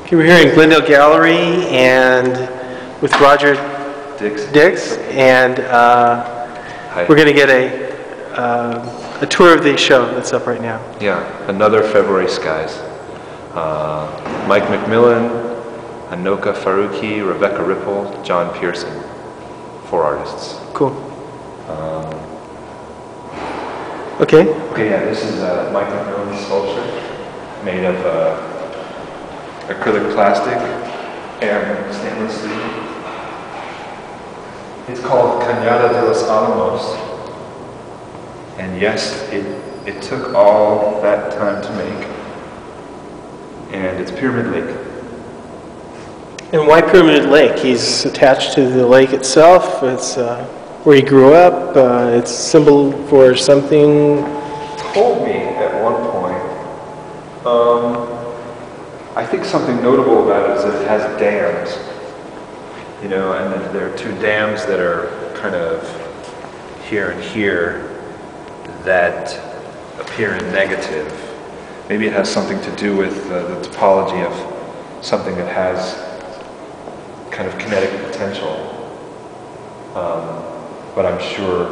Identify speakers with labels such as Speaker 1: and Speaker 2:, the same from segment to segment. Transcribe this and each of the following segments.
Speaker 1: Okay, we're here in Glendale Gallery and with Roger Dix, and we're going to get a tour of the show that's up right now.
Speaker 2: Yeah, another February Skies. Mike McMillin, Anoka, Faruqee, Rebecca Ripple, John Pearson. 4 artists.
Speaker 1: Cool. Okay.
Speaker 2: Okay, yeah, this is Mike McMillin's sculpture made of acrylic plastic and stainless steel. It's called Cañada de los Alamos. And yes, it took all that time to make. And it's Pyramid Lake.
Speaker 1: And why Pyramid Lake? He's attached to the lake itself. It's where he grew up. It's symbol for something.
Speaker 2: Told me at one point. I think something notable about it is that it has dams. You know, and then there are 2 dams that are kind of here and here that appear in negative. Maybe it has something to do with the topology of something that has kind of kinetic potential. But I'm sure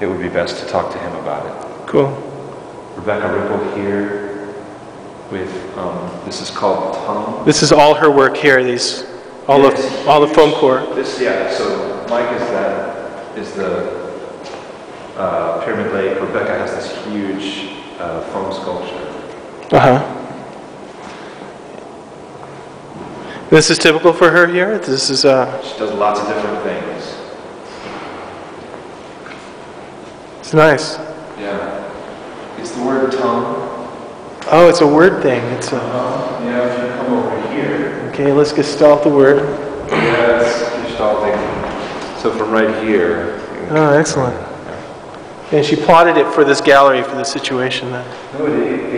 Speaker 2: it would be best to talk to him about it.
Speaker 1: Cool.
Speaker 2: Rebecca Ripple here with, this is called Tongue.
Speaker 1: This is all her work here, all the foam core.
Speaker 2: This, yeah, so Mike is the Pyramid Lake. Rebecca has this huge foam sculpture.
Speaker 1: This is typical for her here? This is
Speaker 2: She does lots of different things.
Speaker 1: It's nice.
Speaker 2: Yeah. It's the word tongue.
Speaker 1: Oh, it's a word thing. It's a...
Speaker 2: Yeah, if you come over here.
Speaker 1: Okay, let's gestalt the word.
Speaker 2: Yeah, it's gestalting. So from right here.
Speaker 1: Oh, excellent. And she plotted it for this gallery, for the situation then.
Speaker 2: No,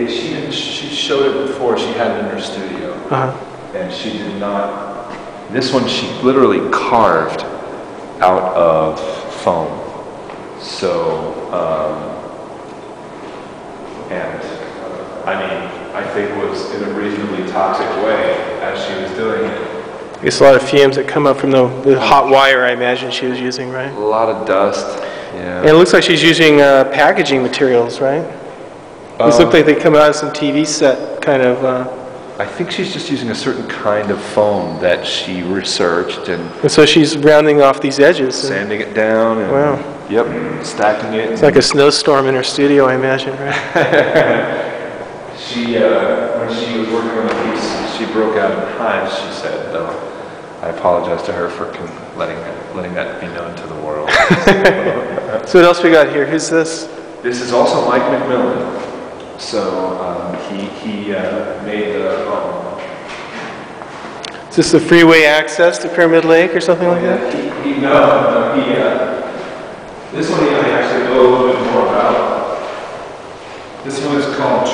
Speaker 2: she showed it before. She had it in her studio. And she did not. This one she literally carved out of foam. So, and I mean, I think it was in a reasonably toxic way as she was doing it.
Speaker 1: I guess a lot of fumes that come up from the hot wire, I imagine she was using, right?
Speaker 2: A lot of dust, yeah.
Speaker 1: And it looks like she's using packaging materials, right? These look like they come out of some TV set, kind of...
Speaker 2: I think she's just using a certain kind of foam that she researched and
Speaker 1: so she's rounding off these edges.
Speaker 2: Sanding it down and...
Speaker 1: Wow.
Speaker 2: Yep, stacking it.
Speaker 1: It's like a snowstorm in her studio, I imagine, right?
Speaker 2: She, when she was working on the piece, she broke out in hives, she said, though. I apologize to her for letting that be known to the world.
Speaker 1: So what else we got here? Who's this?
Speaker 2: This is also Mike McMillin. So he made the...
Speaker 1: Is this the freeway access to Pyramid Lake or something like that?
Speaker 2: This one I actually know a little bit more about. This one is called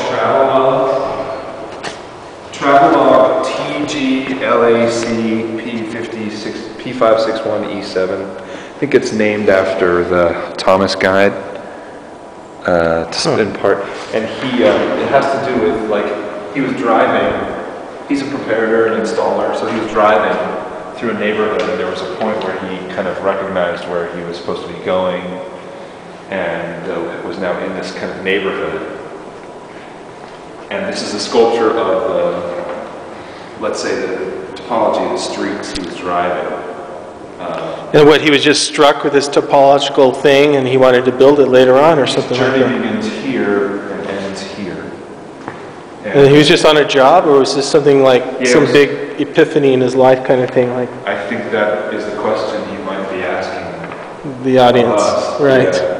Speaker 2: Travelog TGLAC P561E7. I think it's named after the Thomas Guide, in part. And it has to do with, like, he was driving. He's a preparator and installer, so he was driving through a neighborhood, and there was a point where he kind of recognized where he was supposed to be going, and was now in this kind of neighborhood. And this is a sculpture of, let's say, the topology of the streets he was driving.
Speaker 1: And what, he was just struck with this topological thing, and he wanted to build it later on, or something like that?
Speaker 2: The journey begins here and ends here.
Speaker 1: And he was just on a job, or was this something like some big epiphany in his life kind of thing? Like,
Speaker 2: I think that is the question he might be asking
Speaker 1: the audience, right?
Speaker 2: Yeah.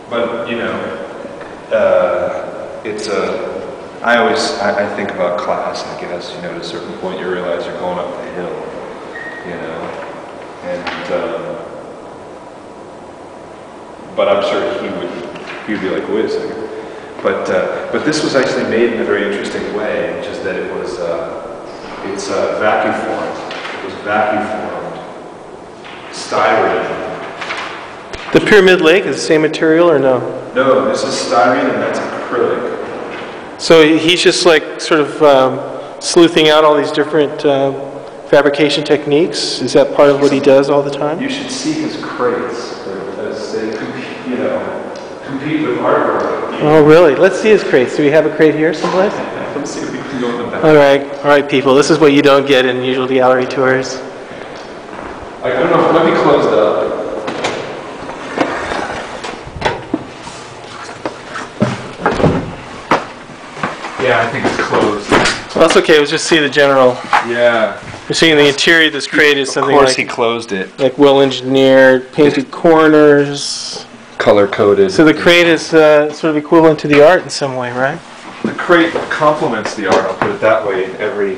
Speaker 2: But, you know, it's I think about class, I guess, you know, at a certain point you realize you're going up the hill, you know, and, but I'm sure he would be like, wait a second. But this was actually made in a very interesting way, which is that it was, it's vacuum formed. It was vacuum formed styrene.
Speaker 1: The Pyramid Lake is the same material or no?
Speaker 2: No, this is styrene and that's acrylic.
Speaker 1: So he's just like sort of sleuthing out all these different fabrication techniques? Is that part of what he does all the time?
Speaker 2: You should see his crates as they compete with artwork.
Speaker 1: Oh, really? Let's see his crates. Do we have a crate here someplace?
Speaker 2: Let's see if we can go in the back.
Speaker 1: All right, people. This is what you don't get in usual gallery tours.
Speaker 2: I don't know. Let me close that. Yeah, I think it's closed.
Speaker 1: Well, that's okay. Let's just see the general.
Speaker 2: Yeah.
Speaker 1: You're seeing the interior of this crate is something
Speaker 2: Of course,
Speaker 1: like,
Speaker 2: he closed it.
Speaker 1: like well engineered, painted corners.
Speaker 2: Color coded.
Speaker 1: So the crate is sort of equivalent to the art in some way, right?
Speaker 2: The crate complements the art. I'll put it that way. In every